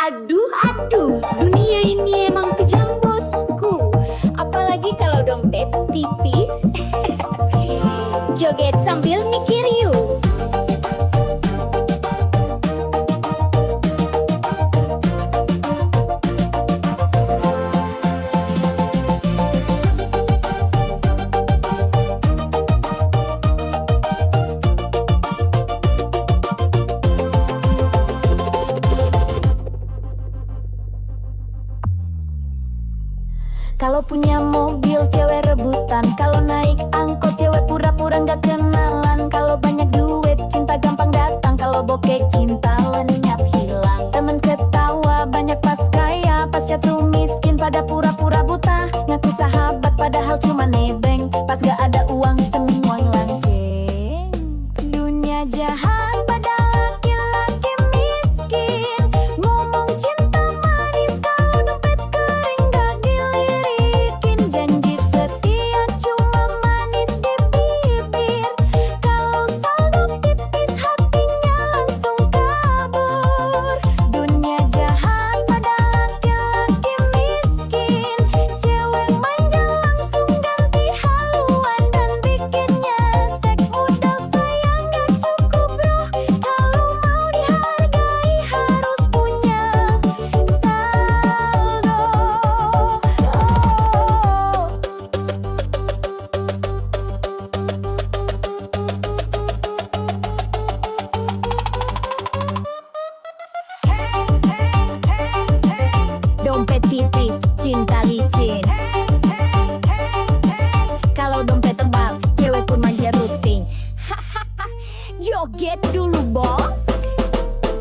Aduh, aduh, dunia ini emang kejam bosku. Apalagi kalau dompet tipis. Joget sambil mikir yuk. Kalau punya mobil cewek rebutan, kalau naik angkot cewek pura-pura gak kenalan. Kalau banyak duit cinta gampang datang, kalau bokeh cinta lenyap hilang. Temen ketawa banyak pas kaya, pas jatuh miskin pada pura-pura buta. Ngaku sahabat padahal cuma nebeng, pas gak ada uang semua lanceng. Dunia jahat pada laki-laki miskin, ngomong cinta manis kalau dompet kering gak dilirikin. Janji setia cuma manis di bibir, kalau saldo tipis hatinya langsung kabur. Dunia jahat pada laki-laki miskin, cewek manja langsung ganti haluan dan bikinnya sek. Modal sayang gak cukup bro, kalau mau dihargai harus punya saldo. Dompet tipis, cinta licin. Kalau dompet tebal, cewek pun manja rutin. Joget dulu bos.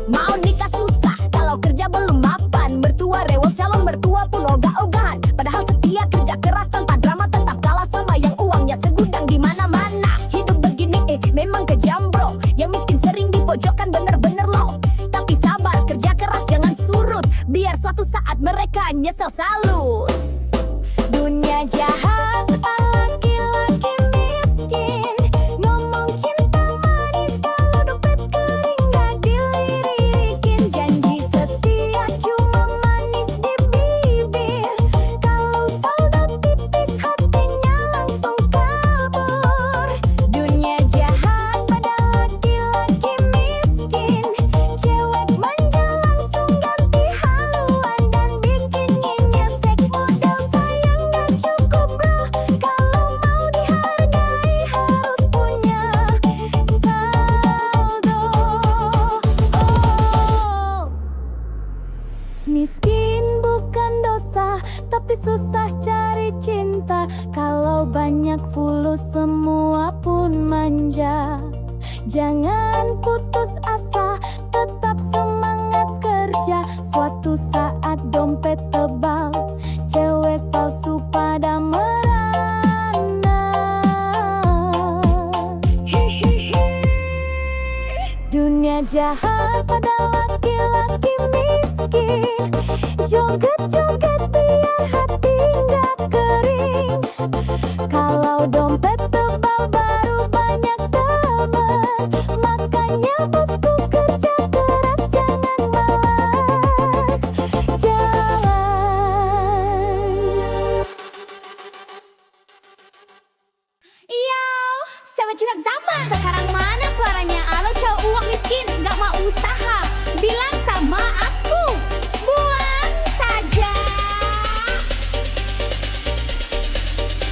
Mau nikah susah, kalau kerja belum mapan. Mertua rewel, calon mertua pun ogah-ogahan. Padahal setia kerja keras tanpa drama, tetap kalah sama yang uangnya segudang di mana-mana. Hidup begini memang kejam bro, yang miskin sering dipojokkan bener-bener loh. Tapi sabar, kerja keras jangan surut, biar suatu saat mereka nyesel salut. Dunia jahat laki-laki miskin, ngomong cinta manis kalau dompet kering gak dilirikin. Janji setia cuma manis di bibir, kalau saldo tipis hatinya langsung kabur. Dunia jahat pada laki-laki miskin, cewek manja langsung ganti haluan dan bikinnya nyesek. Modal sayang gak cukup bro, kalau mau dihargai harus punya saldo. Miskin bukan dosa, tapi susah cari cinta. Kalau banyak fulus semua pun manja. Jangan putus asa, tetap semangat kerja. Suatu saat dompet tebal, cewek palsu pada merana. Dunia jahat pada laki-laki miskin, joget-joget biar hati gak kering. Kalau dompet tebal baru banyak teman, makanya bosku kerja keras jangan malas jalan. Yo, sama curhat zaman. Sekarang mana suaranya? Alo cowok uang miskin, gak mau usaha. Bilang sama aku, buang saja.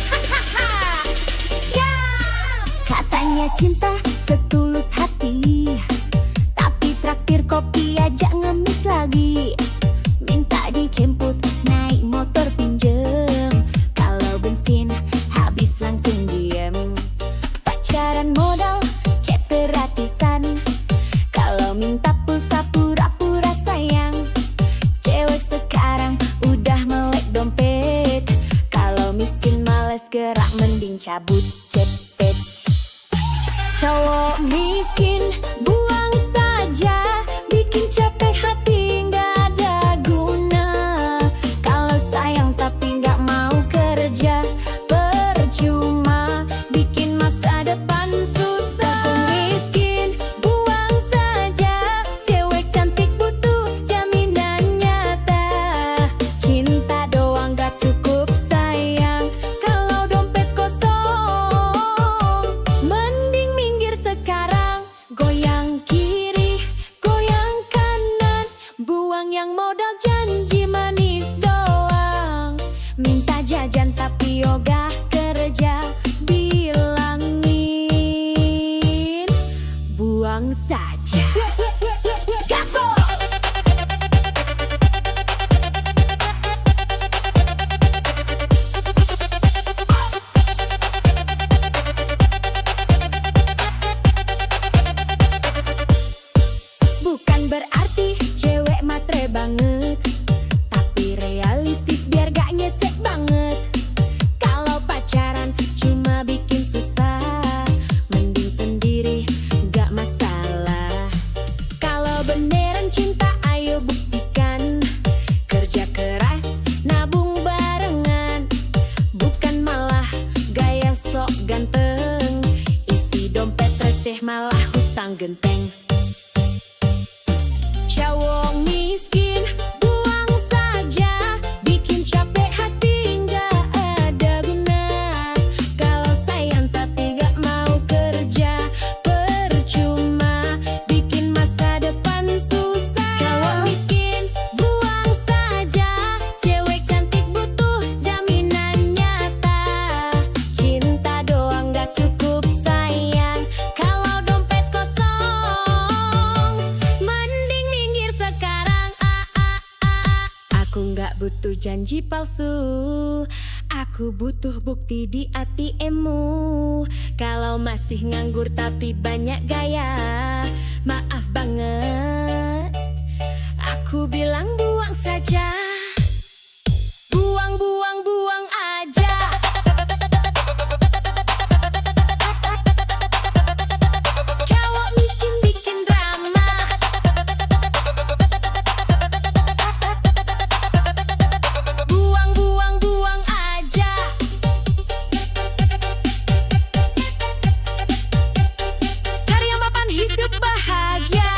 Hahaha. Ya. Katanya cinta setulus hati, tapi traktir kopi aja ngemis lagi. Minta dijemput naik motor pinjem, kalau bensin habis langsung diem. Pacaran modal chat gratisan, kalau minta pulsa pura-pura sayang. Cewek sekarang udah melek dompet, kalau miskin males gerak mending cabut cepet. Cowok miskin buang saja, bikin capek hati nggak ada guna. Kalau sayang tapi nggak mau kerja, percuma bikin masa depan susah. Miskin buang saja, cewek cantik butuh jaminannya. memang genteng. Cowok miskin buang saja, bikin capek hati nggak ada guna. Kalau sayang tapi nggak mau kerja, percuma bikin masa depan susah. Cowok miskin buang saja, cewek cantik butuh jaminan nyata. Cinta doang nggak cukup sayang, kalau dompet kosong mending minggir sekarang. Aku nggak butuh janji palsu, aku butuh bukti di ATM-mu. Kalau masih nganggur tapi banyak gaya, maaf banget, aku bilang buang saja. Buang, buang, buang aja. Cowok miskin bikin drama, buang, buang, buang aja. Cari yang mapan hidup bahagia.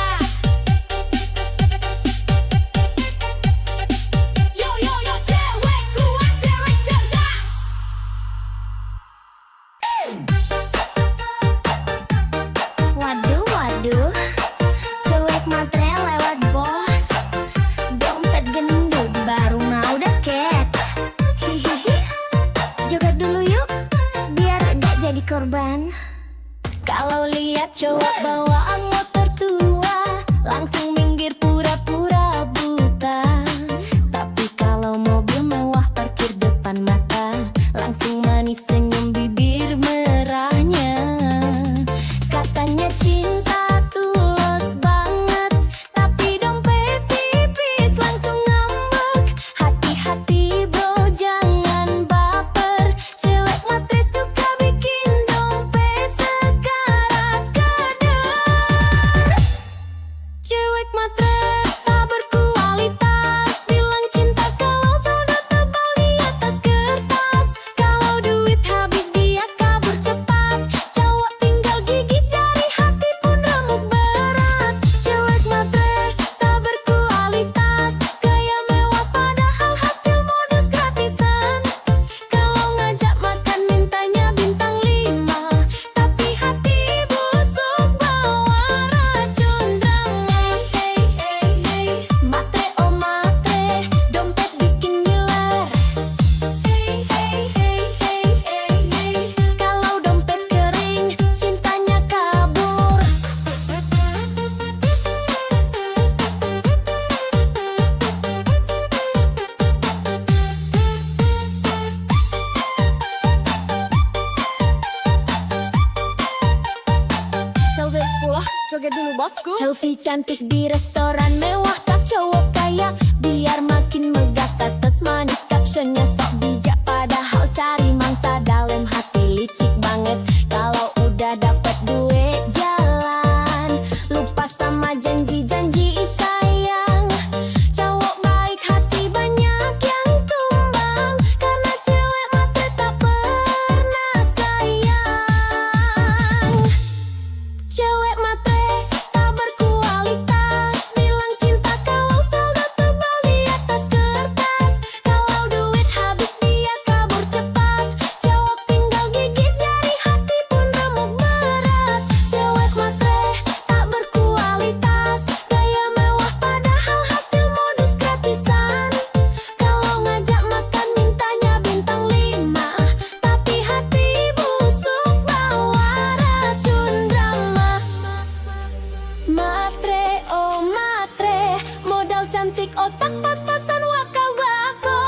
Yo, yo, yo, cewek kuat, cewek cerdas. Waduh, waduh, cewek matre lewat bos, dompet gendut baru mau deket. Hihihi, joget dulu yuk, biar gak jadi korban. Kalau lihat cowok bawaan motor tua, langsung minggir pura-pura buta. Tapi kalau mobil mewah parkir depan mata, langsung manis senyum bibir merahnya. Katanya cinta tulus banget, tapi dompet tipis langsung ngambek. Hati-hati bro, jangan baper, cewek matre suka bikin dompet sekarat kadar. Cewek matre tak berkualitas, bilang cinta kalau saldo tebal di atas kertas. Kalau duit habis dia kabur cepat, cowok tinggal gigit jari, hati pun remuk berat. Cewek matre tak berkualitas, gaya mewah padahal hasil modus gratisan. Kalau ngajak makan mintanya bintang 5, tapi hati busuk bawa racun drama. Hey, hey, hey, matre oh matre, dompet bikin ngiler. Hey, hey, hey, hey, hey, hey, kalau dompet kering, cintanya kabur. Joget pula, joget dulu bosku. Selfie cantik di restoran mewah, tak cowok kaya, biar makin megah status manis. Captionnya sok bijak, padahal cari mangsa dalam hati licik banget. Kalau udah dapet duit jalan, lupa sama janji-janji sayang. Cowok baik hati banyak yang tumbang, karena cewek matre tak pernah sayang. Cewek matre tak berkualitas, bilang cinta kalau saldo tebal di atas kertas. Kalau duit habis dia kabur cepat, cowok tinggal gigit jari, hati pun remuk berat. Cewek matre tak berkualitas, gaya mewah padahal hasil modus gratisan. Kalau ngajak makan mintanya bintang 5, tapi hati busuk bawa racun drama. Matre oh matre, modal cantik otak pas-pasan wakal bako.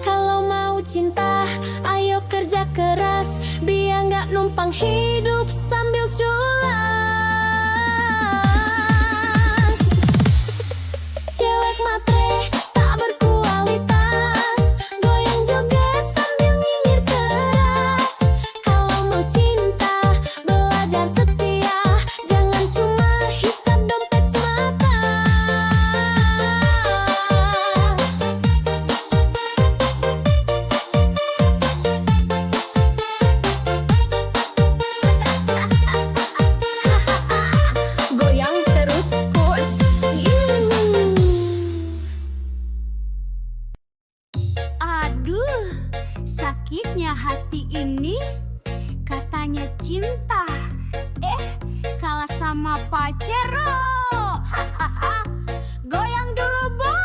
Kalau mau cinta ayo kerja keras, biar nggak numpang hidup sambil culas. Cewek matre tak berkualitas, goyang joget sambil nyinyir keras. Kalau mau cinta belajar setia, jangan cuma hisap dompet semata. sama Pacero. Hahaha. Goyang dulu, Bo.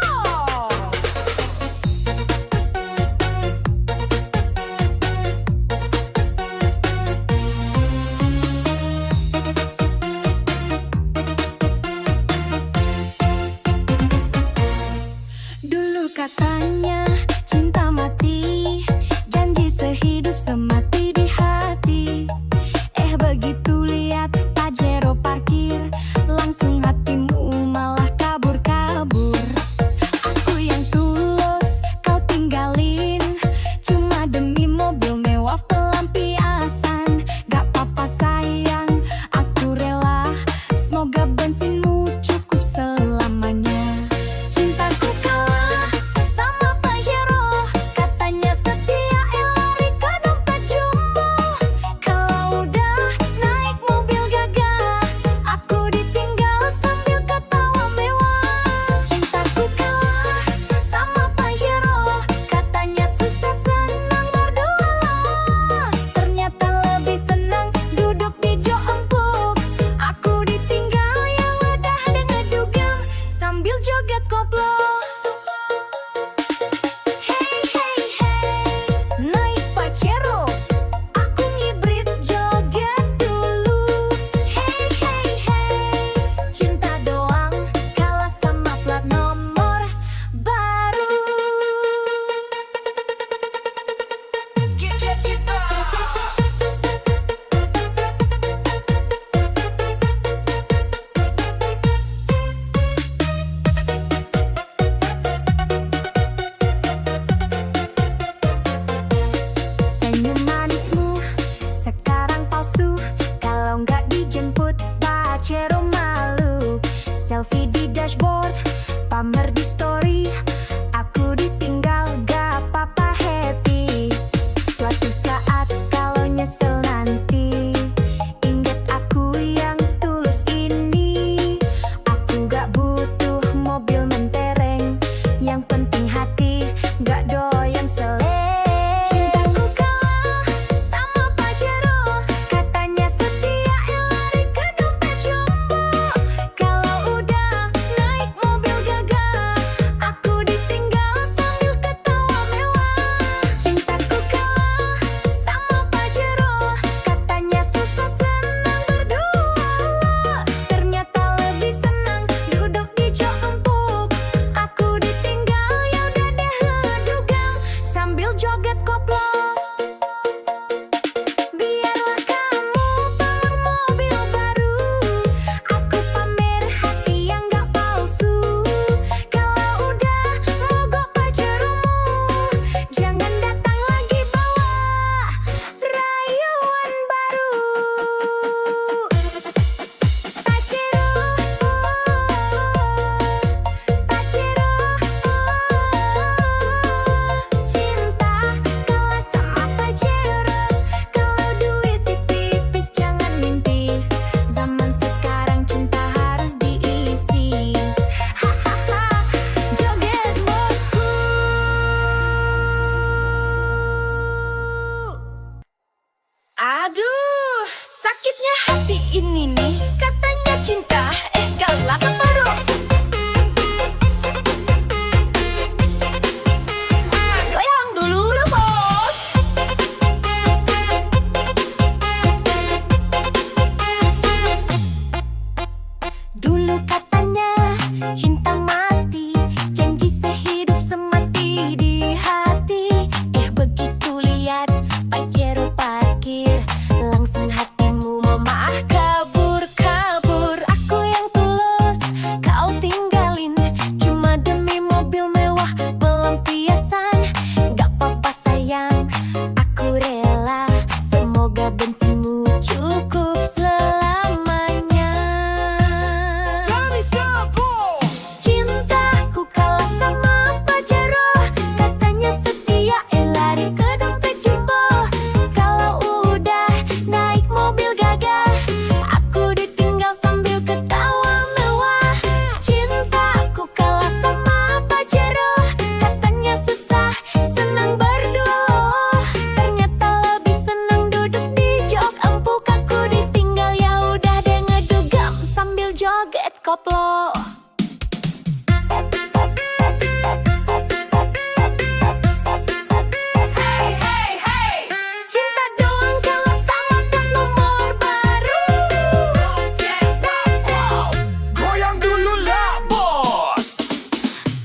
Dulu katanya cinta mati, janji sehidup semati di hati. Begitu lihat Pajero parkir, langsung hatimu malah kabur-kabur. Aku yang tulus kau tinggalin, cuma demi mobil mewah pelampiasan. Gak apa-apa sayang, aku rela, semoga bensinmu cukup selamanya. Cintaku kalah sama Pajero, katanya setia lari ke dompet jumbo. Kalau udah naik mobil gagah, aku ditinggal sambil ketawa mewah. Cintaku kalah sama Pajero, katanya susah senang berdua. Ternyata lebih senang duduk di jok empuk. Aku ditinggal ya udah dengan dugem sambil joget koplo. Hey hey hey, naik Pajero, aku ngibrit joget dulu. Hey hey hey, cinta doang kalah sama plat nomor baru. Senyum manismu sekarang palsu, kalau nggak dijemput Pajero malu. Selfie di dashboard, pamer di story, aku ditinggal gak apa-apa happy. Suatu saat kalau nyesel nanti, ingat aku yang tulus ini. Aku gak butuh mobil mentereng, yang penting hati gak doyan seleng. Cintaku kalah sama Pajero, katanya setia lari ke dompet jumbo. Kalau udah naik mobil gagah, aku ditinggal sambil ketawa mewah. Cintaku kalah sama Pajero, katanya susah senang berdua. Ternyata lebih senang duduk di jok empuk. Aku ditinggal ya udah deh ngedugem sambil joget koplo. Biarlah kamu pamer mobil baru, aku pamer hati yang gak palsu. Kalau udah mogok Pajeromu, jangan datang lagi bawa rayuan baru. Pajero, Pajero, cinta kalah sama Pajero. Kalau duit tipis jangan mimpi, zaman sekarang cinta harus diisi. Hahaha, joget bosku. Aduh, sakitnya hati ini nih, katanya cinta, kalah separuh. Goyang dulu lu bos. Dulu katanya cinta mati, janji sehidup semati di hati. Begitu lihat Pajero parkir, langsung hatimu memah kabur koplo. Cinta doang kalau sama plat nomor baru. Goyang dulu lah bos.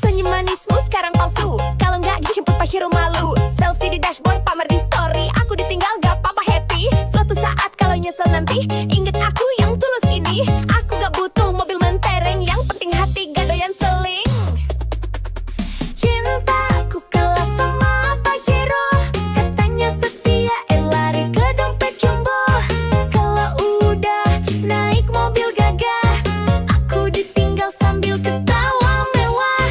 Senyum manismu sekarang palsu. Kalau nggak dijemput Pak Hiro malu. Selfie di dashboard, pamer di story. Aku ditinggal gak apa-apa happy. Suatu saat kalau nyesel nanti, inget aku yang tulus ini. Aku gak butuh mobil mentereng, yang penting hati gak doyan seling. Cintaku kalah sama Pak Hiro. Katanya setia, lari ke dompet jumbo. Kalau udah naik mobil gagah, aku ditinggal sambil ketawa mewah.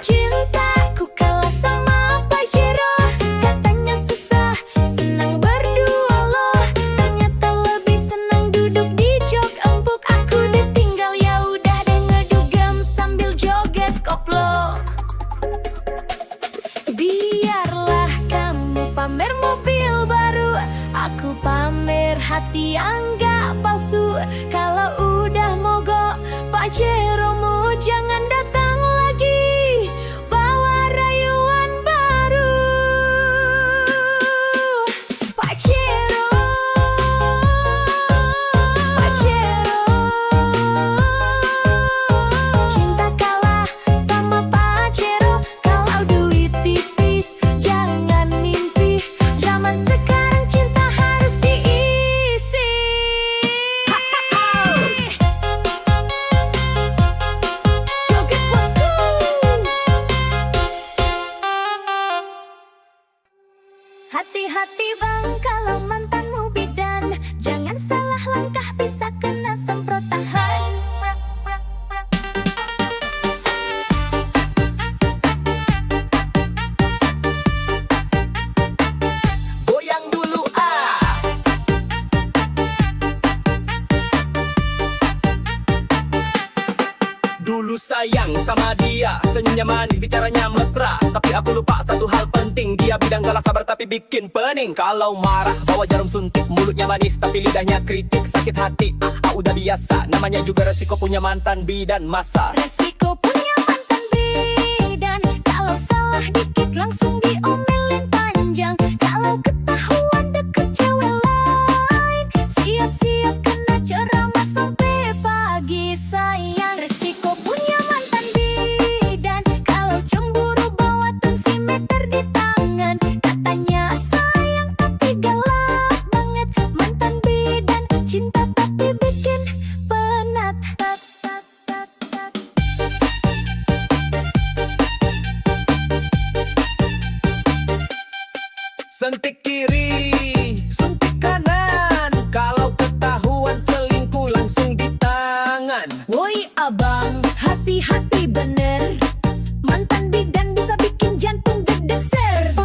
Cintaku kalah sama Pak Hiro. Katanya susah, senang berdua loh. Ternyata lebih senang duduk di jok empuk. Aku ditinggal, ya udah deh ngedugem sambil joget koplo. Biarlah kamu pamer mobil baru, aku pamer hati yang gak palsu. Kalau udah mogok Pajeromu jangan datang lagi, bawa rayuan baru. Pajero, Pajero, cinta kalah sama Pajero. Kalau duit tipis jangan mimpi, zaman sekarang cinta harus diisi. Joget bosku. Hati-hati bang kalau mantanmu bidan, jangan salah langkah bisa kena semprotan. Goyang dulu ah. Dulu sayang sama dia, senyumnya manis, bicaranya mesra. Tapi aku lupa satu hal penting, dia bidang galak sabar tapi bikin pening. Kalau marah bawa jarum suntik, mulutnya manis tapi lidahnya kritik. Sakit hati, udah biasa, namanya juga resiko punya mantan bidan masa. Resiko punya mantan bidan, kalau salah dikit langsung diomelin panjang. Kalau ketahuan deket cewek lain, siap-siap kena ceramah sampai pagi sayang. Resiko punya mantan bidan, kalau cemburu bawa tensimeter di tangan. Katanya sayang tapi galak banget, mantan bidan cinta tapi bikin penat. Sentik kiri, suntik kanan. Kalau ketahuan selingkuh langsung di tangan. Woi abang, hati-hati bener, mantan bidan bisa bikin jantung deg-deg ser.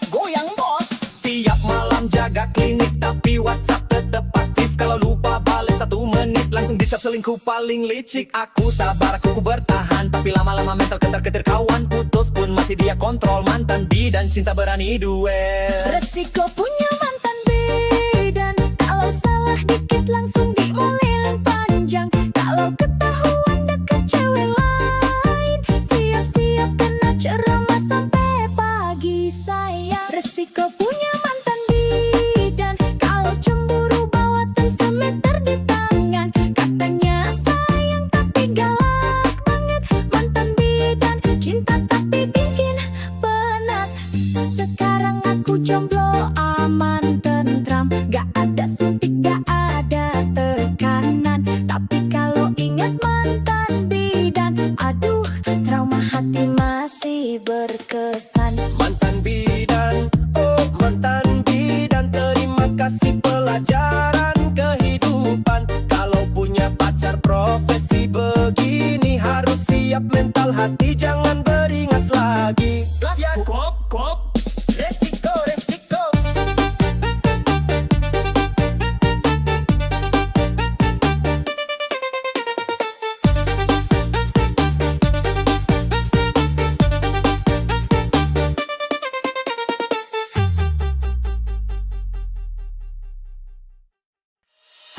Goyang bos. Tiap malam jaga klinik tapi WhatsApp tetep aktif. Kalau lupa bales 1 menit langsung dicap selingkuh paling licik. Aku sabar, aku bertahan, tapi lama-lama mental ketar-ketir kawan. Putus pun masih dia kontrol, mantan bidan cinta berani duel. Resiko punya mantan bidan, kalau salah dikit langsung diomelin panjang. Kalau ketahuan deket cewek lain, siap-siap kena ceramah sampai pagi sayang. Resiko punya mantan bidan, kalau cemburu bawa tensimeter di tangan. Katanya sayang tapi galak banget, mantan bidan cinta tapi bikin penat. Sekarang aku jomblo aman tentram, gak ada suntik gak ada tekanan. Tapi kalau ingat mantan bidan, aduh trauma hati masih berkesan. Mantan bidan, oh mantan bidan, terima kasih pelajaran kehidupan. Kalau punya pacar profesi begini, harus siap mental hati, jangan beringas lagi. Ya kop, resiko, resiko.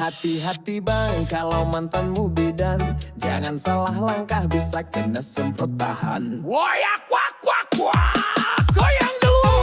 Hati-hati bang kalau mantanmu bidan, jangan salah langkah bisa kena semprot tahan. Woyak wak wak wak, goyang dulu.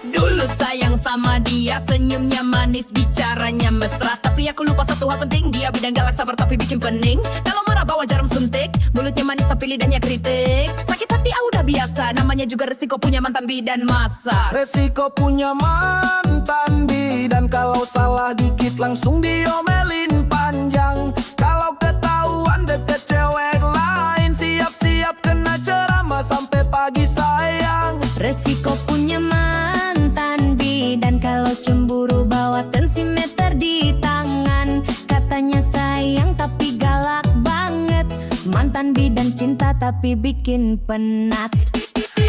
Dulu sayang sama dia, senyumnya manis, bicaranya mesra. Tapi aku lupa satu hal penting, dia bidang galak sabar tapi bikin pening. Kalau marah bawa jarum suntik, mulutnya manis tapi lidahnya kritik. Sakit hati udah biasa, namanya juga resiko punya mantan bidan masa. Resiko punya mantan bidan, kalau salah dikit langsung diomelin panjang. Kalau ketahuan deket cewek lain, siap-siap kena ceramah sampai pagi sayang. Resiko punya mantan bidan, kalau cemburu bawa tensimeter di tangan. Katanya sayang tapi galak banget, mantan bidan cinta tapi bikin penat.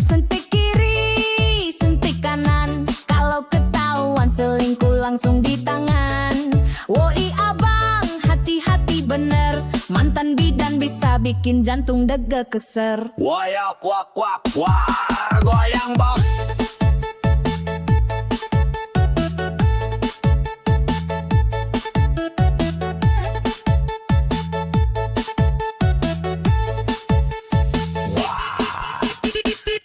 Suntik kiri, suntik kanan, kalau ketahuan selingkuh langsung di tangan. Woi abang, hati-hati bener, mantan bidan bisa bikin jantung deg keser. Woyak wak wak wak, goyang bos.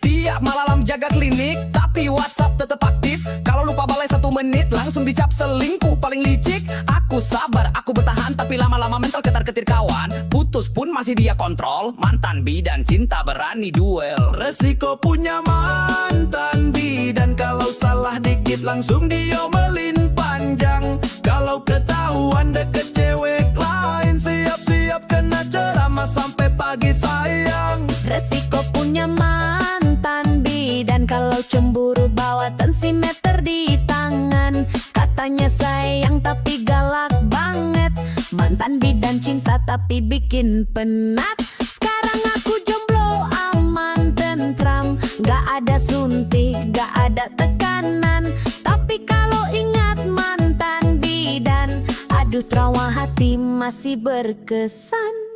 Tiap malam jaga klinik, tapi WhatsApp tetap aktif. Kalau lupa balai 1 menit, langsung dicap selingkuh paling licik. Aku sabar, aku bertahan, tapi lama-lama mental ketar-ketir kawan. Putus pun masih dia kontrol, mantan bidan cinta berani duel. Resiko punya mantan bidan, kalau salah dikit langsung diomelin panjang. Kalau ketahuan deket cewek lain, siap-siap kena ceramah sampai pagi sayang. Resiko punya mantan bidan, kalau cemburu bawa tensimeter di tangan. Katanya sayang tapi galak banget, mantan bidan cinta tapi bikin penat. Sekarang aku jomblo aman tentram, gak ada suntik, gak ada tekanan. Tapi kalau ingat mantan bidan, aduh trauma hati masih berkesan.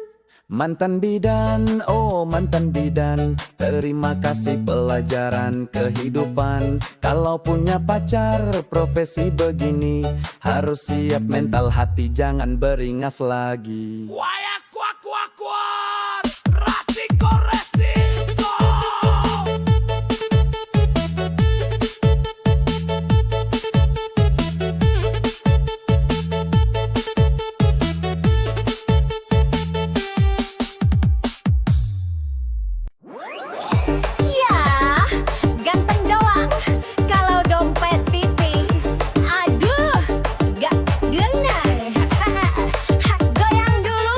Mantan bidan, oh mantan bidan, terima kasih pelajaran kehidupan. Kalau punya pacar profesi begini, harus siap mental hati, jangan beringas lagi. Wayak wak wak wak, resiko resiko. Ya, ganteng doang, kalau dompet tipis, aduh, gak genah. Goyang dulu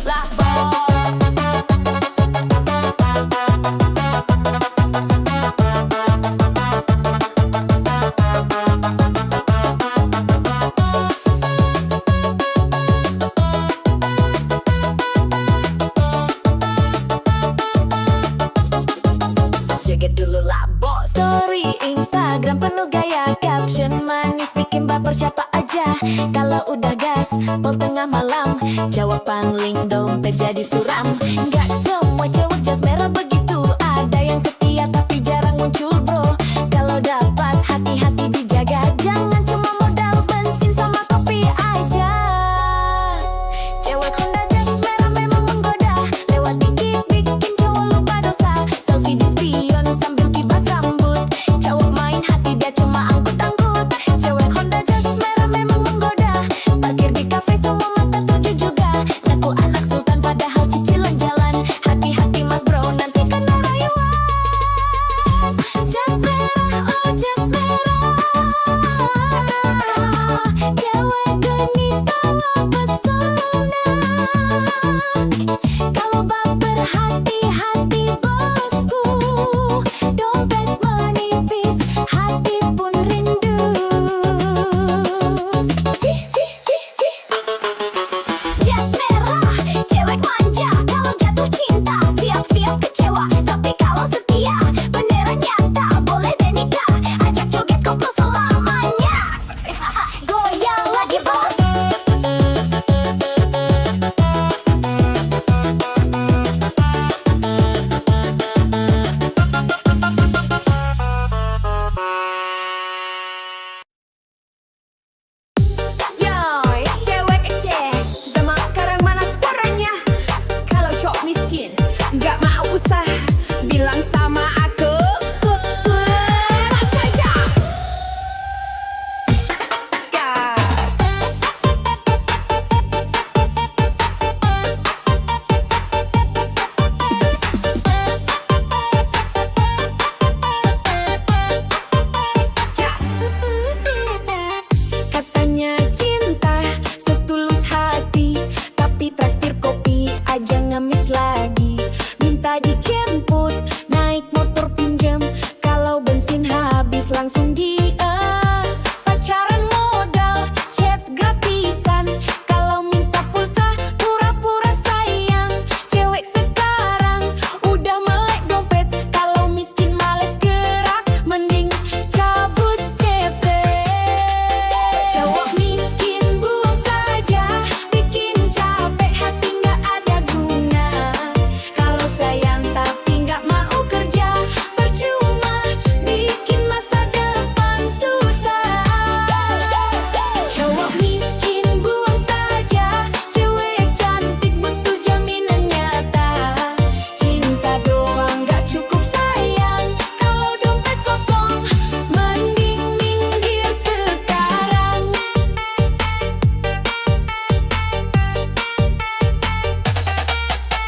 lah bos. Jaga dulu lah bos. Story Instagram penuh gaya, caption manis bikin baper siapa aja. Kalau udah gas, pol tengah malam, jawaban link dompet jadi suram. Gak semua cewek jas merah begitu, ada yang setia tapi jarang muncul bro. Kalau dapat hati-hati dijaga, jangan cuma modal bensin sama kopi aja. Cewek Honda jas merah memang menggoda, lewat dikit bikin cowok lupa dosa. Selfie di spion sambil kibas rambut, cowok main hati dia cuma angkut-angkut. Cewek Honda jas merah memang menggoda, parkir di kafe semua mata tuju juga. Ngaku anak sultan padahal cicilan jalan, hati-hati mas bro nanti kena rayuan. Jas merah, oh jas merah, cewek genit bawa pesona. Kalau baper hati-hati bosku, dompet menipis, hati pun rindu. Jas merah, cewek manja, kalau jatuh cinta siap-siap kecewa, tapi kalau setia beneran nyata, boleh deh nikah, ajak joget koplo selamanya. Goyang lagi bos. Yo, ya cewek kece, zaman sekarang mana suaranya? Kalau cowok miskin, nggak mau usah, bilang sama aku, peras saja. Gas. Katanya cinta setulus hati, tapi traktir kopi aja ngamis lagi. Minta dijemput, naik motor pinjem, kalau bensin habis langsung dia. Pacaran modal, chat gratisan, kalau minta pulsa pura-pura sayang. Cewek sekarang udah melek dompet, kalau miskin males gerak, mending cabut CP. Cowok miskin buang saja, bikin capek hati nggak ada guna. Kalau sayang tapi nggak mau kerja, percuma bikin masa depan susah. Cowok miskin buang saja, cewek cantik butuh jaminan nyata. Cinta doang nggak cukup sayang, kalau dompet kosong mending minggir sekarang.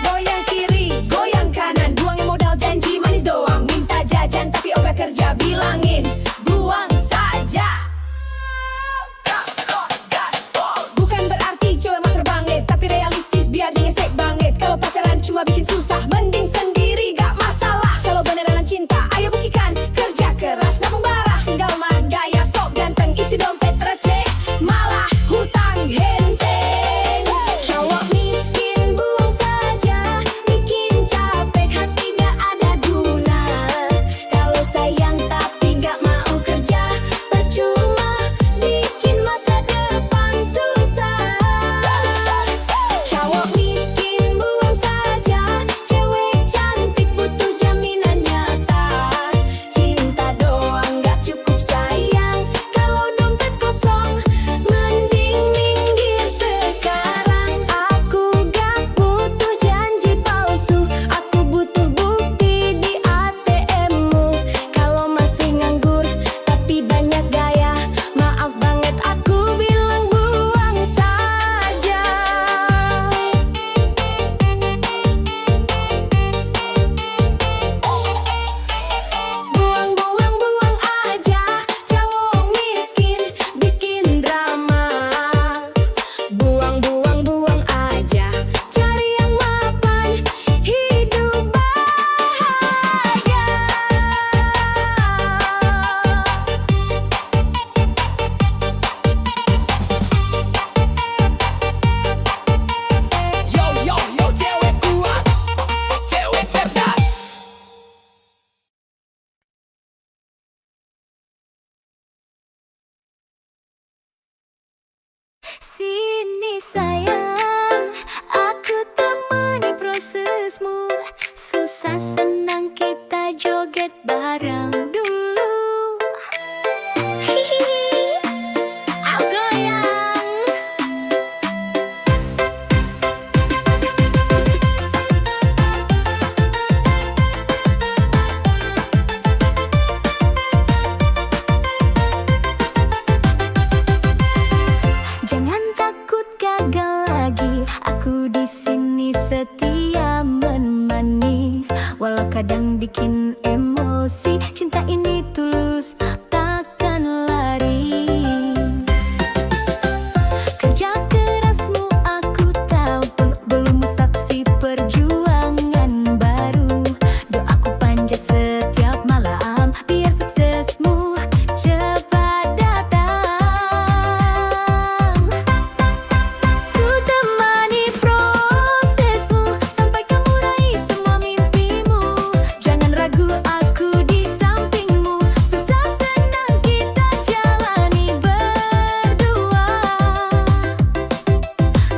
Goyang kiri, goyang kanan, buangin modal janji manis doang. Minta jajan tapi ogah kerja, bilangin buang saja. Bukan berarti cewek mah terbangit, tapi realistis biar dia ngesek banget. Kalau pacaran cuma bikin susah, mending sendiri gak masalah. Kalau beneran cinta, ayo buktikan, kerja keras nabung barah, nggak mah gaya sok ganteng, isi dompet receh, malah hutang henteng. Cowok miskin buang saja, bikin capek hati nggak ada guna. Kalau sayang tapi nggak mau kerja, percuma bikin masa depan susah. Cowok miskin buang saja, cewek cantik kadang bikin emosi. Cinta ini tulus, takkan lari. Kerja kerasmu aku tahu, belum saksi perjuangan baru. Doaku panjat setiap malam, biar suksesmu cepat datang. Ku temani prosesmu sampai kamu raih semua mimpimu. Jangan ragu, aku di sampingmu. Susah senang kita jalani berdua.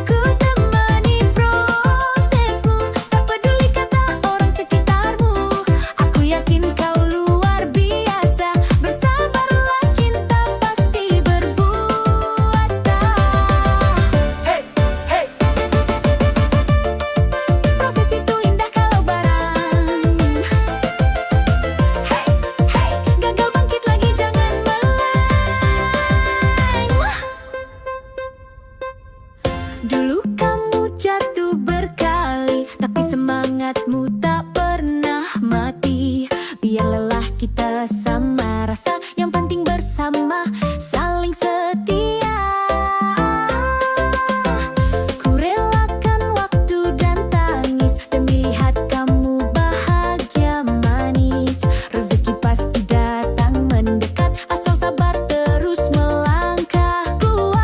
Ku temani prosesmu, tak peduli kata orang sekitarmu. Aku yakin kau luar biasa. Bersabarlah, cinta pasti berbuah. Hey, hey. Proses itu indah kalau barang. Hey, hey, gagal bangkit lagi, jangan meleng. Dulu kamu jatuh berkali, tapi semangatmu tak pernah mati. Biar lelah kita sama rasa, yang penting bersama saling setia. Ku relakan waktu dan tangis demi lihat kamu bahagia manis. Rezeki pasti datang mendekat, asal sabar terus melangkah kuat.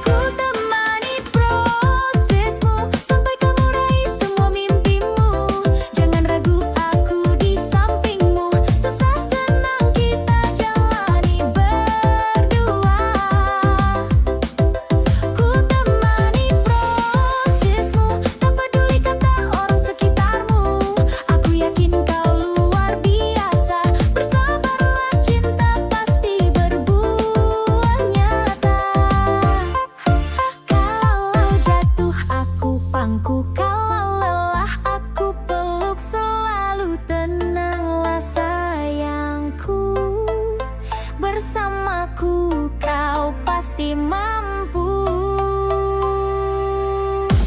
Ku temani prosesmu sampai kamu raih semua mimpimu. Jangan ragu, aku di sampingmu. Susah senang kita jalani berdua. Ku temani prosesmu, tak peduli kata orang sekitarmu. Aku yakin kau luar biasa. Bersabarlah, cinta pasti berbuah nyata. Kalau jatuh aku pangku, kalau lelah aku peluk. Selalu tenanglah sayangku, bersamaku kau pasti mampu.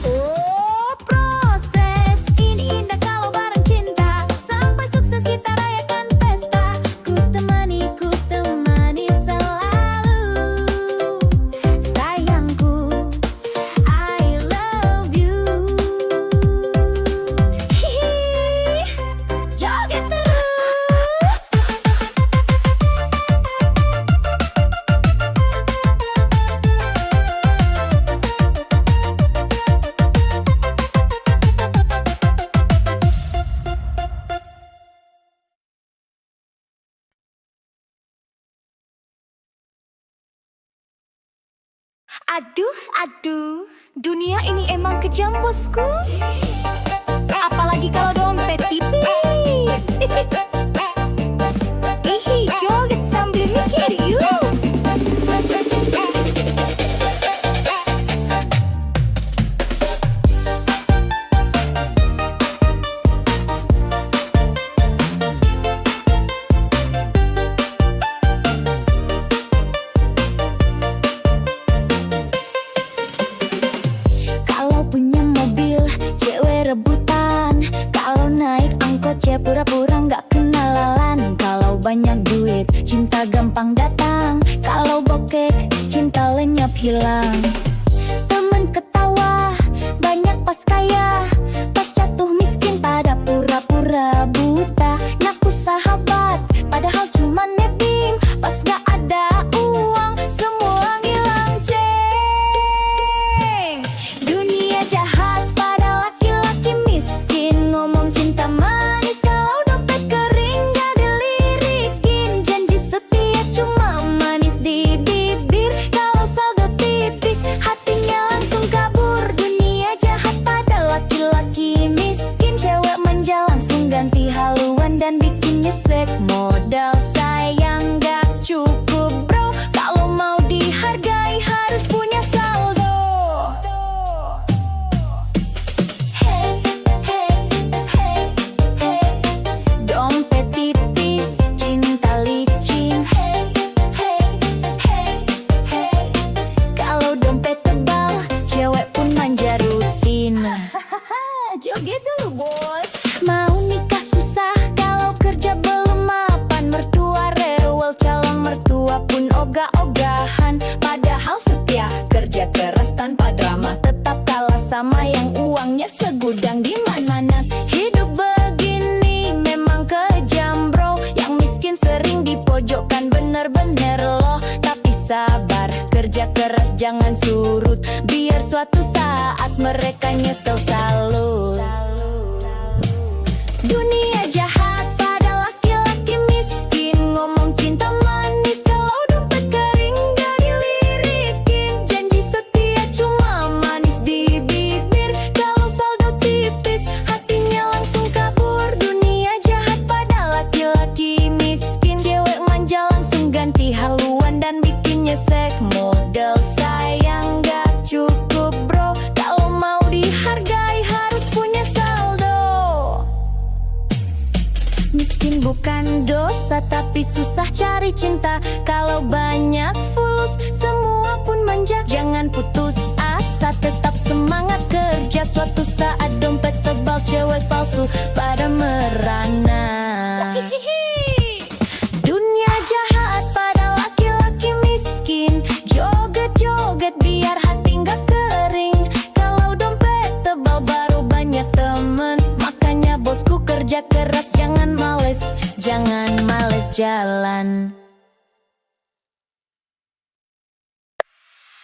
Oh, proses ini indah kalau bareng cinta. Sampai sukses kita rayakan pesta. Ku temani selalu. Sayangku, I love you. Hihi, joget terus. Aduh, aduh, dunia ini emang kejam bosku. Apalagi kalau dompet tipis. Ihi, joget sambil mikir yuk. Kalau punya mobil, cewek rebutan. Kalau naik angkot, cewek pura-pura nggak kenalan. Kalau banyak duit, cinta gampang datang. Kalau bokeh, cinta lenyap hilang. Temen ketawa, banyak pas kaya. Pas jatuh miskin, pada pura-pura buta. Ngaku sahabat, padahal cuma nebim. Pas gak ada uang, semua ngilang ceng. Dunia jahat pada laki-laki miskin. Ngomong cinta manis kalau dompet kering gak dilirikin. Janji setia cuma manis di bibir. Kalau saldo tipis tanpa drama, tetap kalah sama yang uangnya segudang di mana-mana. Hidup begini memang kejam bro, yang miskin sering dipojokkan bener-bener loh. Tapi sabar, kerja keras jangan surut, biar suatu saat mereka nyesel salut. Dunia jahat pada laki-laki miskin, ngomong cinta manis kalau dompet kering gak dilirikin. Janji setia cuma manis di bibir, kalau saldo tipis hatinya langsung kabur. Dunia jahat pada laki-laki miskin, cewek manja langsung ganti haluan dan bikin nyesek. Modal sayang gak cukup bro, kalau mau dihargai harus punya saldo. Miskin bukan dosa, tapi susah cari cinta. Kalau banyak fulus, semua pun manja. Jangan putus asa, tetap semangat kerja. Suatu saat dompet tebal, cewek palsu pada merana. Dunia jahat pada laki-laki miskin, joget-joget biar hati nggak kering. Kalau dompet tebal baru banyak temen, makanya bosku kerja keras, jangan males jalan.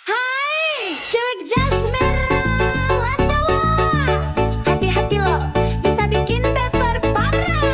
Hai, cewek jas merah, latawa. Hati-hati lo, bisa bikin baper parah.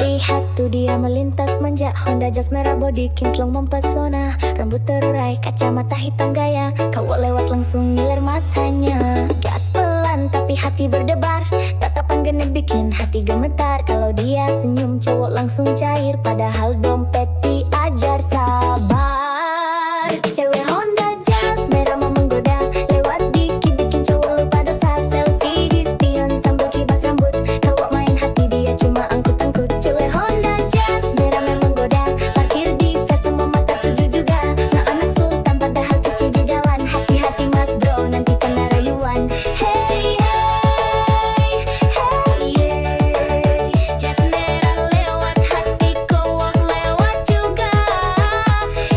Lihat tuh dia melintas manja, Honda jas merah body kinclong mempesona. Rambut terurai, kacamata hitam gaya, cowok lewat langsung ngiler matanya. Gas pelan tapi hati berdebar, tatapan genit bikin hati gemetar. Kalau dia senyum cowok langsung cair, padahal dompet diajar sabar. Cewek Honda jas merah mau menggoda, lewat dikit bikin cowok lupa dosa. Selfie di spion sambil kibas rambut, cowok main hati dia cuma angkut-angkut. Cewek Honda jas merah memang menggoda, parkir di face semua mata tuju juga. Nggak anak sultan padahal cici jalan, hati-hati mas bro nanti kena rayuan. Hey hey hey yeah, jas merah lewat hati cowok lewat juga.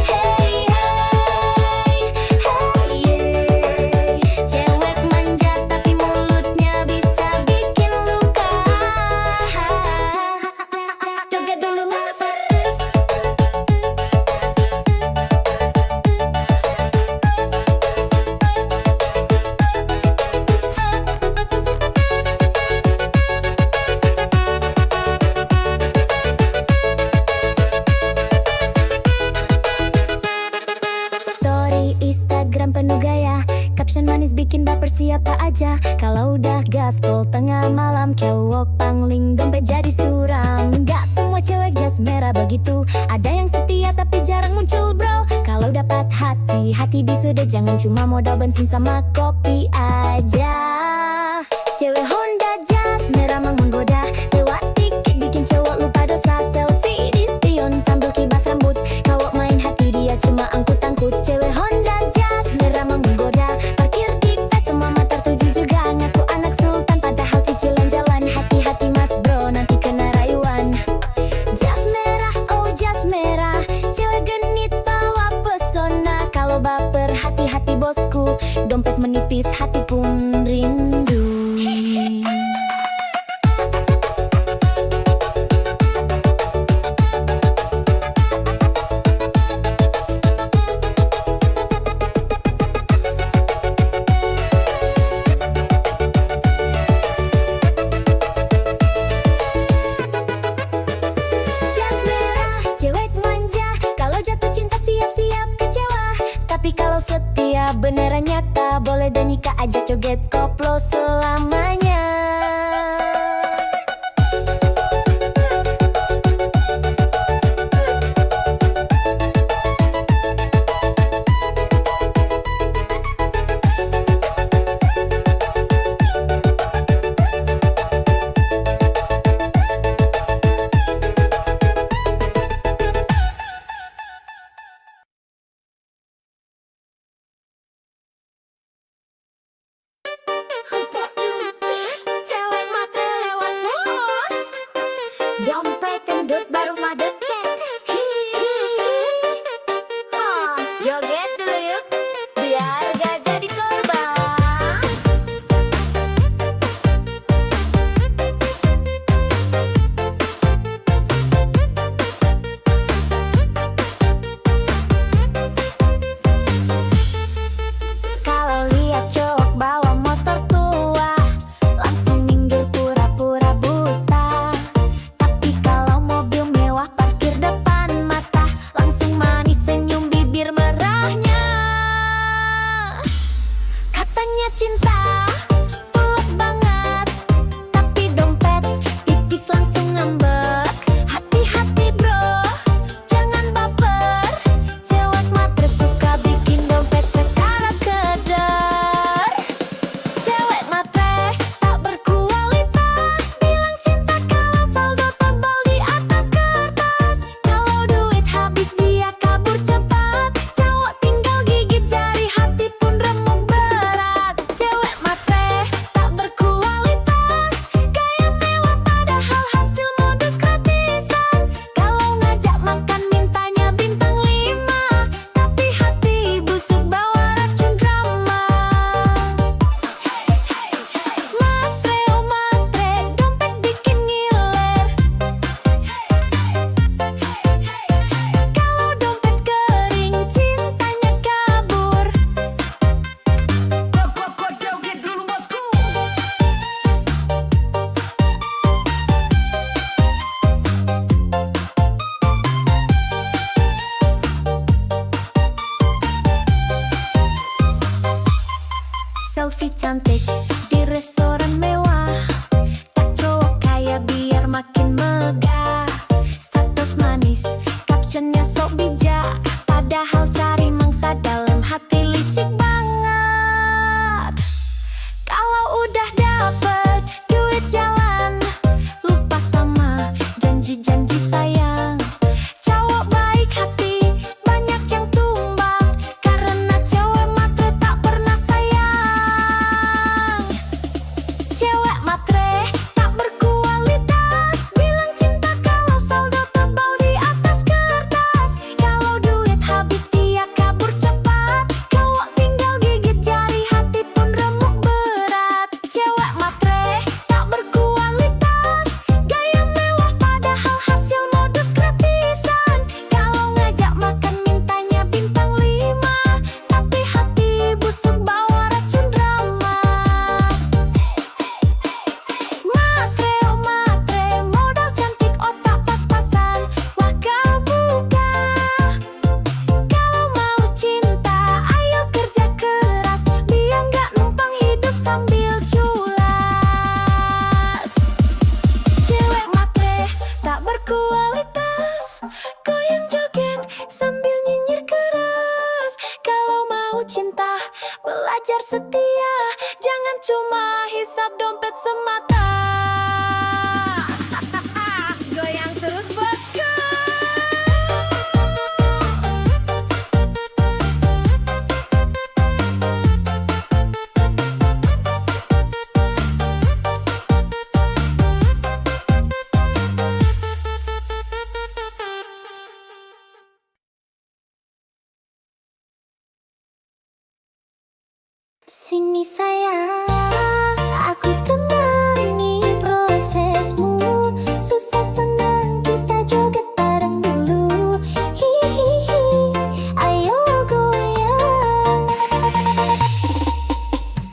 Hey hey hey yeah, cewek manja tapi mulutnya bisa bikin luka. Joget dulu mas. Story Instagram penuh gaya, caption manis bikin baper siapa aja. Kalau udah gaspol tengah malam, cowok pangling dompet jadi suram. Gak semua cewek jas merah begitu, ada yang setia tapi jarang muncul bro. Kalau dapat hati beat sudah, jangan cuma modal bensin sama kopi aja. Cewek Honda jas merah mang menggoda, lewat dikit bikin cowok lupa dosa. Selfie di spion sambil kibas rambut, cowok main hati dia cuma angkut-angkut. Cewek Honda jas merah mang menggoda, parkir di face semua mata tuju juga. Ngaku anak sultan padahal cicilan jalan, hati-hati mas bro nanti kena rayuan. Jas merah, oh jas merah, cewek genit bawa pesona. Kalau baper hati-hati bosku, dompet menipis hati pun rindu. Jas merah, cewek manja, kalau jatuh cinta siap-siap kecewa. Tapi kalau setia beneran nyata, boleh dan nikah aja joget koplo selamanya. cinta tulus banget, tapi dompet tipis langsung ngambek. Hati-hati bro, jangan baper. Cewek matre suka bikin dompet sekarat kejar. Cewek matre tak berkualitas, bilang cinta kalau saldo tebal di atas kertas. Kalau duit habis dia kabur cepat, cowok tinggal gigit jari, hati pun remuk berat. Cewek matre tak berkualitas, gaya mewah padahal hasil modus gratisan. Kalau ngajak makan mintanya bintang 5, tapi hati busuk bawa racun drama. Matre oh matre, dompet bikin ngiler. Kalau dompet kering, cintanya kabur. Selfie cantik di restoran mewah, tak cowok kaya biar makin megah. Status manis, captionnya sok bijak, padahal cari mangsa dalam hati licik banget. Kalau udah dapet duit jalan, lupa sama janji-janji sayang. Cowok baik hati, banyak yang tumbang, karena cewek matre tak pernah sayang. Cewek matre tak berkualitas, bilang cinta kalau saldo tebal di atas kertas. Kalau duit habis dia kabur cepat, cowok tinggal gigit jari, hati pun remuk berat. Cewek matre tak berkualitas, gaya mewah padahal hasil modus gratisan. Kalau ngajak makan mintanya bintang 5, tapi hati busuk bawa racun drama. Matre oh matre, modal cantik otak pas-pasan, wah kau buka. Kalau mau cinta ayo kerja keras, biar nggak numpang hidup sambil culas. Cewek matre tak berkualitas, goyang joget sambil nyinyir keras. Kalau mau cinta belajar setia, jangan cuma hisap dompet semata. Goyang terus bosku. Sini sayang, aku temani prosesmu. Susah senang kita joget bareng dulu. Hihihi, ayo goyang.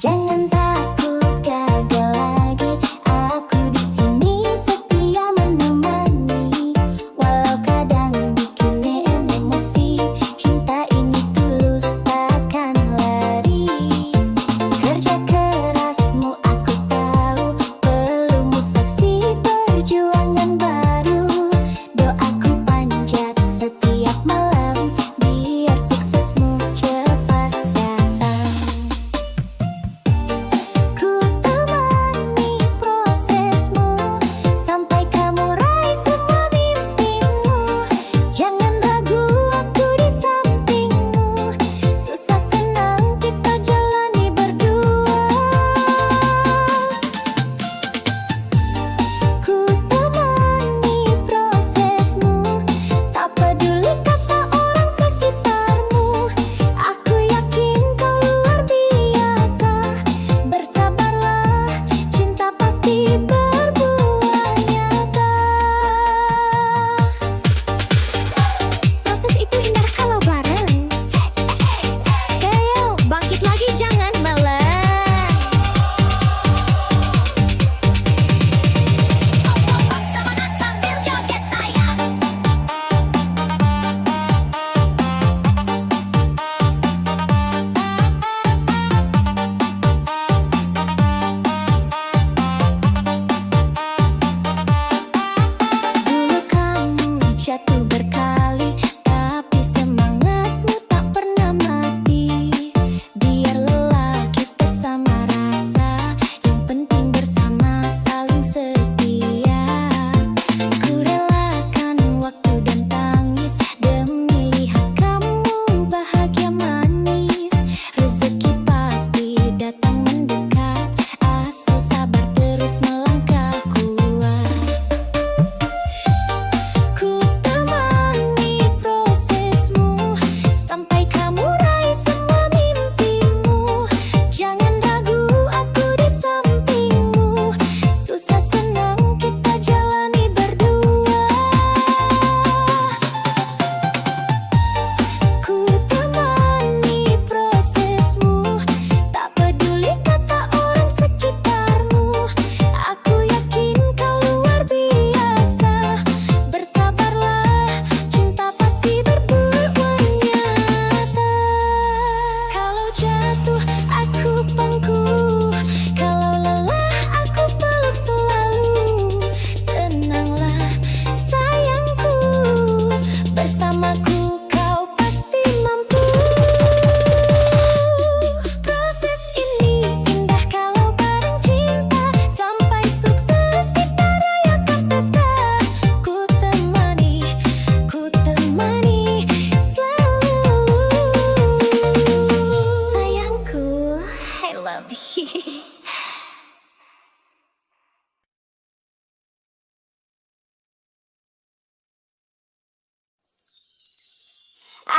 Jangan takut gagal lagi, aku di sini setia menemani. Walau kadang bikin emosi, cinta ini tulus takkan lari. Kerja keras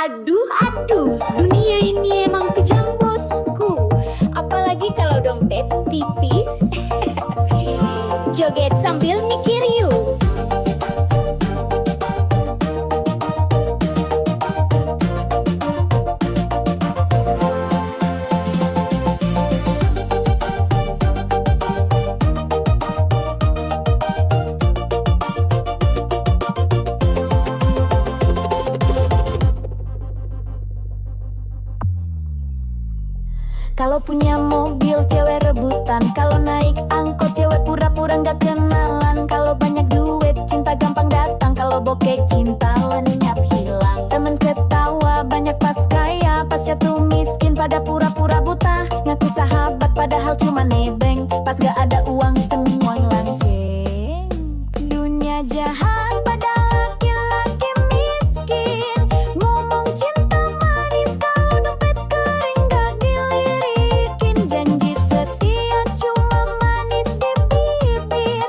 Aduh, aduh, dunia ini emang kejam bosku. Apalagi kalau dompet tipis. Joget sambil mikir yuk. Kalau punya mobil cewek rebutan, kalau naik angkot cewek pura-pura nggak kenalan. Kalau banyak duit cinta gampang datang, kalau bokeh cinta lenyap hilang. Temen ketawa banyak pas kaya, pas jatuh miskin pada pura-pura buta. Ngaku sahabat padahal cuma nebeng, pas gak ada uang semua lanceng. Dunia jahat pada laki-laki miskin, ngomong cinta manis kalau dompet kering gak dilirikin. Janji setia cuma manis di bibir,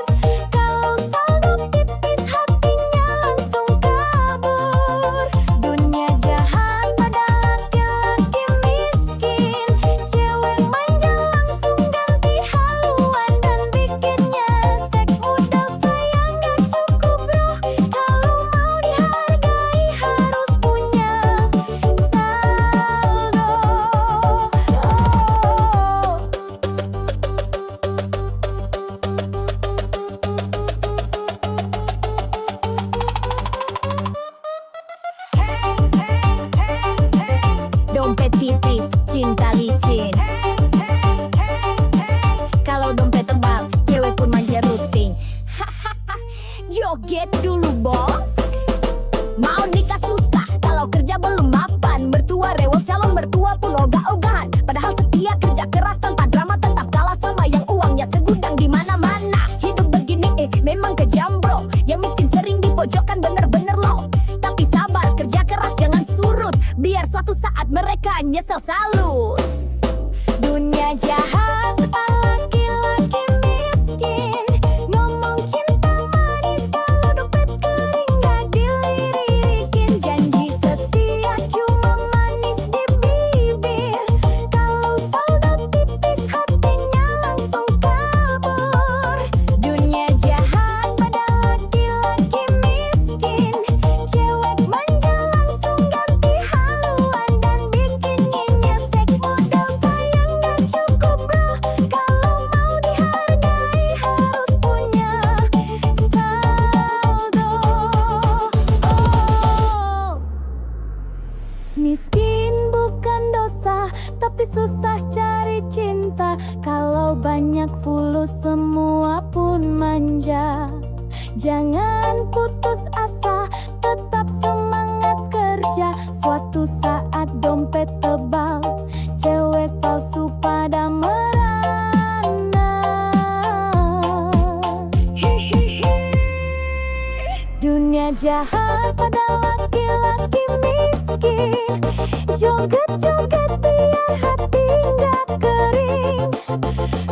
kalau saldo tipis hatinya langsung kabur. Dunia jahat pada laki-laki miskin, cewek manja langsung ganti haluan dan bikinnya sek modal sayang gak cukup bro, kalau mau dihargai harus punya saldo. Dompet tipis, cinta licin. Kalau dompet tebal, cewek pun manja rutin. Joget dulu bos. Mau nikah susah, kalau kerja belum mapan. Mertua rewel, calon mertua pun ogah-ogahan. Padahal setia kerja keras tanpa drama, tetap kalah sama yang uangnya segudang di mana-mana. Hidup begini memang kejam bro, yang miskin sering dipojokkan bener-bener loh. Tapi sabar, kerja keras jangan surut, biar suatu saat mereka nyesel salut. Dunia jahat laki-laki miskin, ngomong cinta manis kalau dompet kering gak dilirikin. Janji setia cuma manis di bibir, kalau saldo tipis hatinya langsung kabur. Dunia jahat pada laki-laki miskin, cewek manja langsung ganti haluan dan bikinnya nyesek modal sayang gak cukup bro, kalau mau dihargai harus punya saldo. Miskin bukan dosa, tapi susah cari cinta. Kalau banyak fulus semua pun manja. Jangan putus asa, tetap semangat kerja. Suatu saat dompet tebal, cewek palsu pada merana. Dunia jahat pada laki-laki miskin, joget-joget biar hati nggak kering.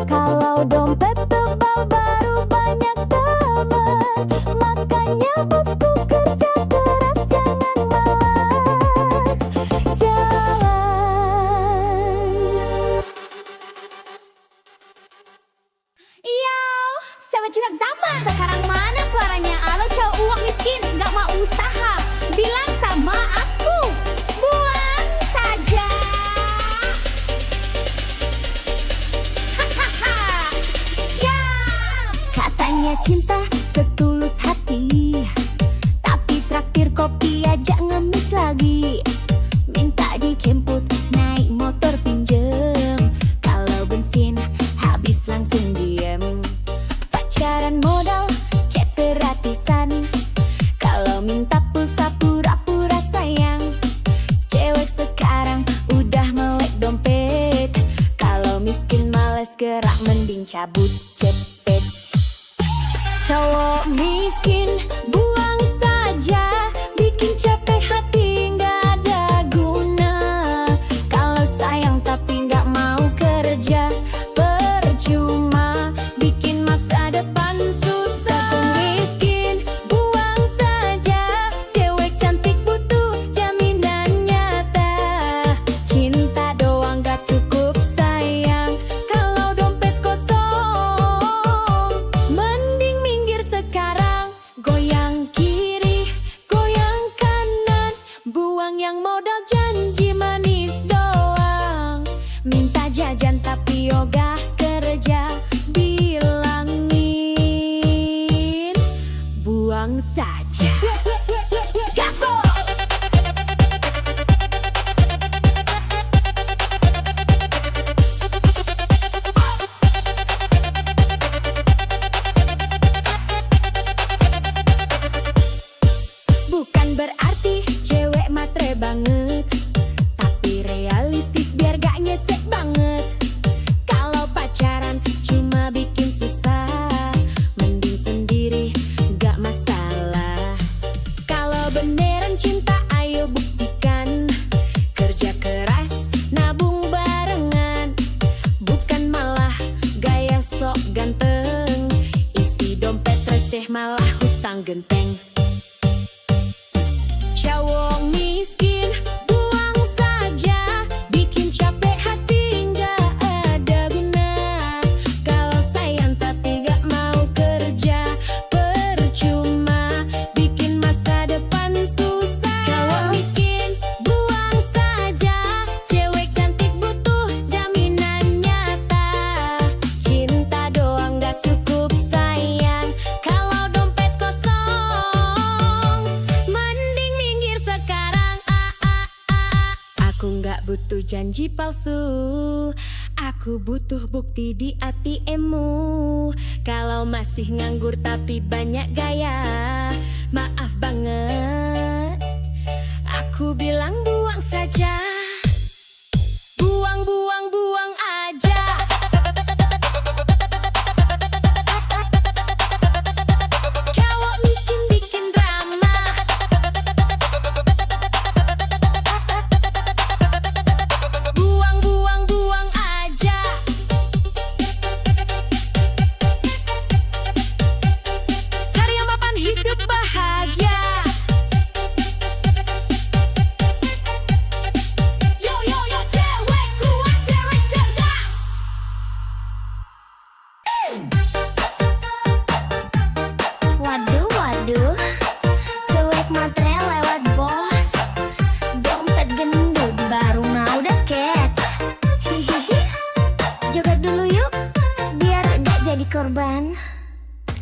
Kalau dompet tebal baru banyak teman, makanya bosku kerja keras jangan malas jalan. Yo, sahabat cuek zaman. Sekarang mana suaranya? Halo cowok uang miskin, nggak mau usaha. Bilang sama aku, buang saja. Hahaha. Ya. Katanya cinta setulus hati, tapi traktir kopi aja ngemis lagi. Minta dijemput naik motor pinjem, kalau bensin habis langsung diem. Pacaran modal chat gratisan, kalau minta pulsa pura-pura sayang. Cewek sekarang udah melek dompet, kalau miskin males gerak mending cabut cepet. Cowok miskin buang saja, bikin capek hati nggak ada guna. Kalau sayang tapi nggak mau kerja, genteng. Cowok miskin buang saja, bikin capek hati nggak ada guna. Kalau sayang tapi nggak mau kerja, percuma bikin masa depan susah. Cowok miskin buang saja, cewek cantik butuh jaminan nyata. Cinta doang nggak cukup sayang, kalau dompet kosong mending minggir sekarang. Aku nggak butuh janji palsu, aku butuh bukti di ATM-mu. Kalau masih nganggur tapi banyak gaya, maaf banget, aku bilang buang saja. Buang, buang, buang aja. Cowok miskin bikin drama, buang, buang, buang aja. Cari yang mapan hidup bahagia. Yo, yo, yo, cewek kuat, cewek cerdas. Waduh, waduh, cewek matre lewat bos, dompet gendut baru mau deket. Hihihi, joget dulu yuk, biar gak jadi korban.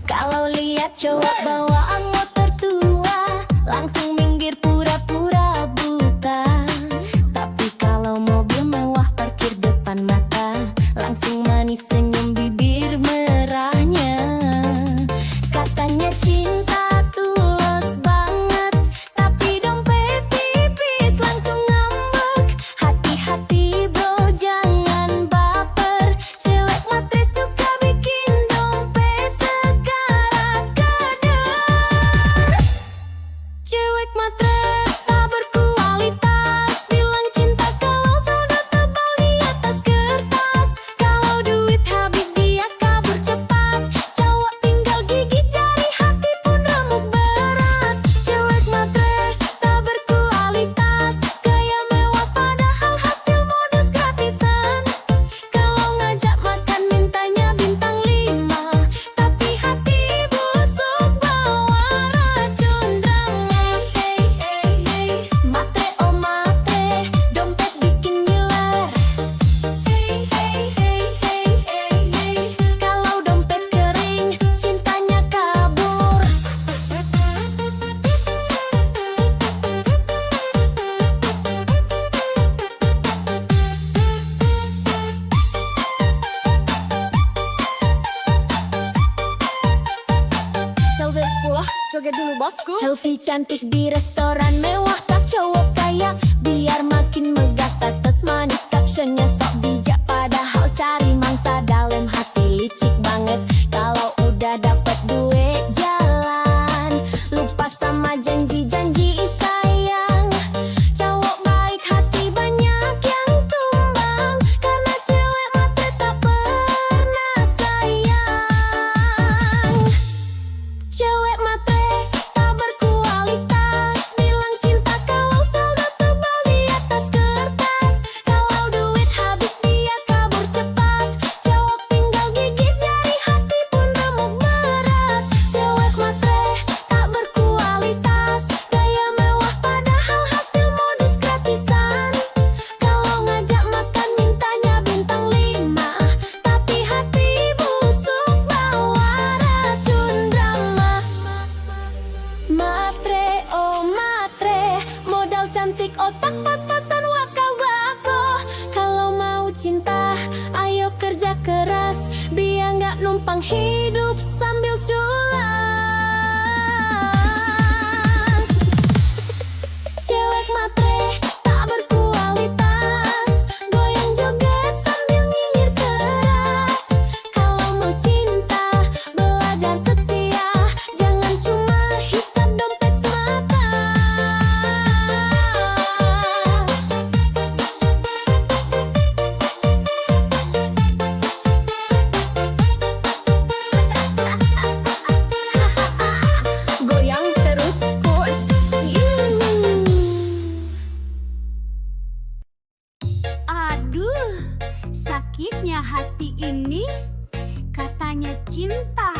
Kalau lihat cowok bawaan motor tua, langsung minggir pura-pura buta. Tapi kalau mobil mewah parkir depan mata, langsung manis senyum bibir merahnya. Katanya cinta tulus banget, tapi dompet tipis langsung ngambek. Hati-hati bro, jangan baper, cewek matre suka bikin dompet sekarat kadar. Cewek matre tak berkualitas, bilang cinta kalau saldo tebal di atas kertas. Kalau duit habis dia kabur cepat, cowok tinggal gigit jari, hati pun remuk berat. Cewek matre tak berkualitas, gaya mewah padahal hasil modus gratisan. Kalau ngajak makan mintanya bintang 5, tapi hati busuk bawa racun drama. Hey, hey, hey, matre oh matre, dompet bikin ngiler. Hey, hey, hey, hey, hey, hey, kalau dompet kering, cintanya kabur. Selfie pula, joget dulu bosku. Selfie cantik di restoran mewah, tak cowok kaya, biar makin megah status manis. Captionnya sok bijak, padahal cari mangsa dalam hati licik banget. Kalau udah dapet duit jalan, lupa sama janji-janji sayang. Cowok baik hati banyak yang tumbang, karena cewek matre tak pernah sayang. Cewek matre tak berkualitas, bilang cinta kalau saldo tebal di atas kertas. Kalau duit habis dia kabur cepat, cowok tinggal gigit jari, hati pun remuk berat. Cewek matre tak berkualitas, gaya mewah padahal hasil modus gratisan. Kalau ngajak makan mintanya bintang 5, tapi hati busuk bawa racun drama. Matre oh matre, modal cantik otak pas-pasan wakau bako. Kalau mau cinta ayo kerja keras, biar nggak numpang hidup sambil culas. Cewek matre tak berkualitas, goyang joget sambil nyinyir keras. Kalau mau cinta belajar setia, jangan cuma hisap dompet semata. namanya cinta.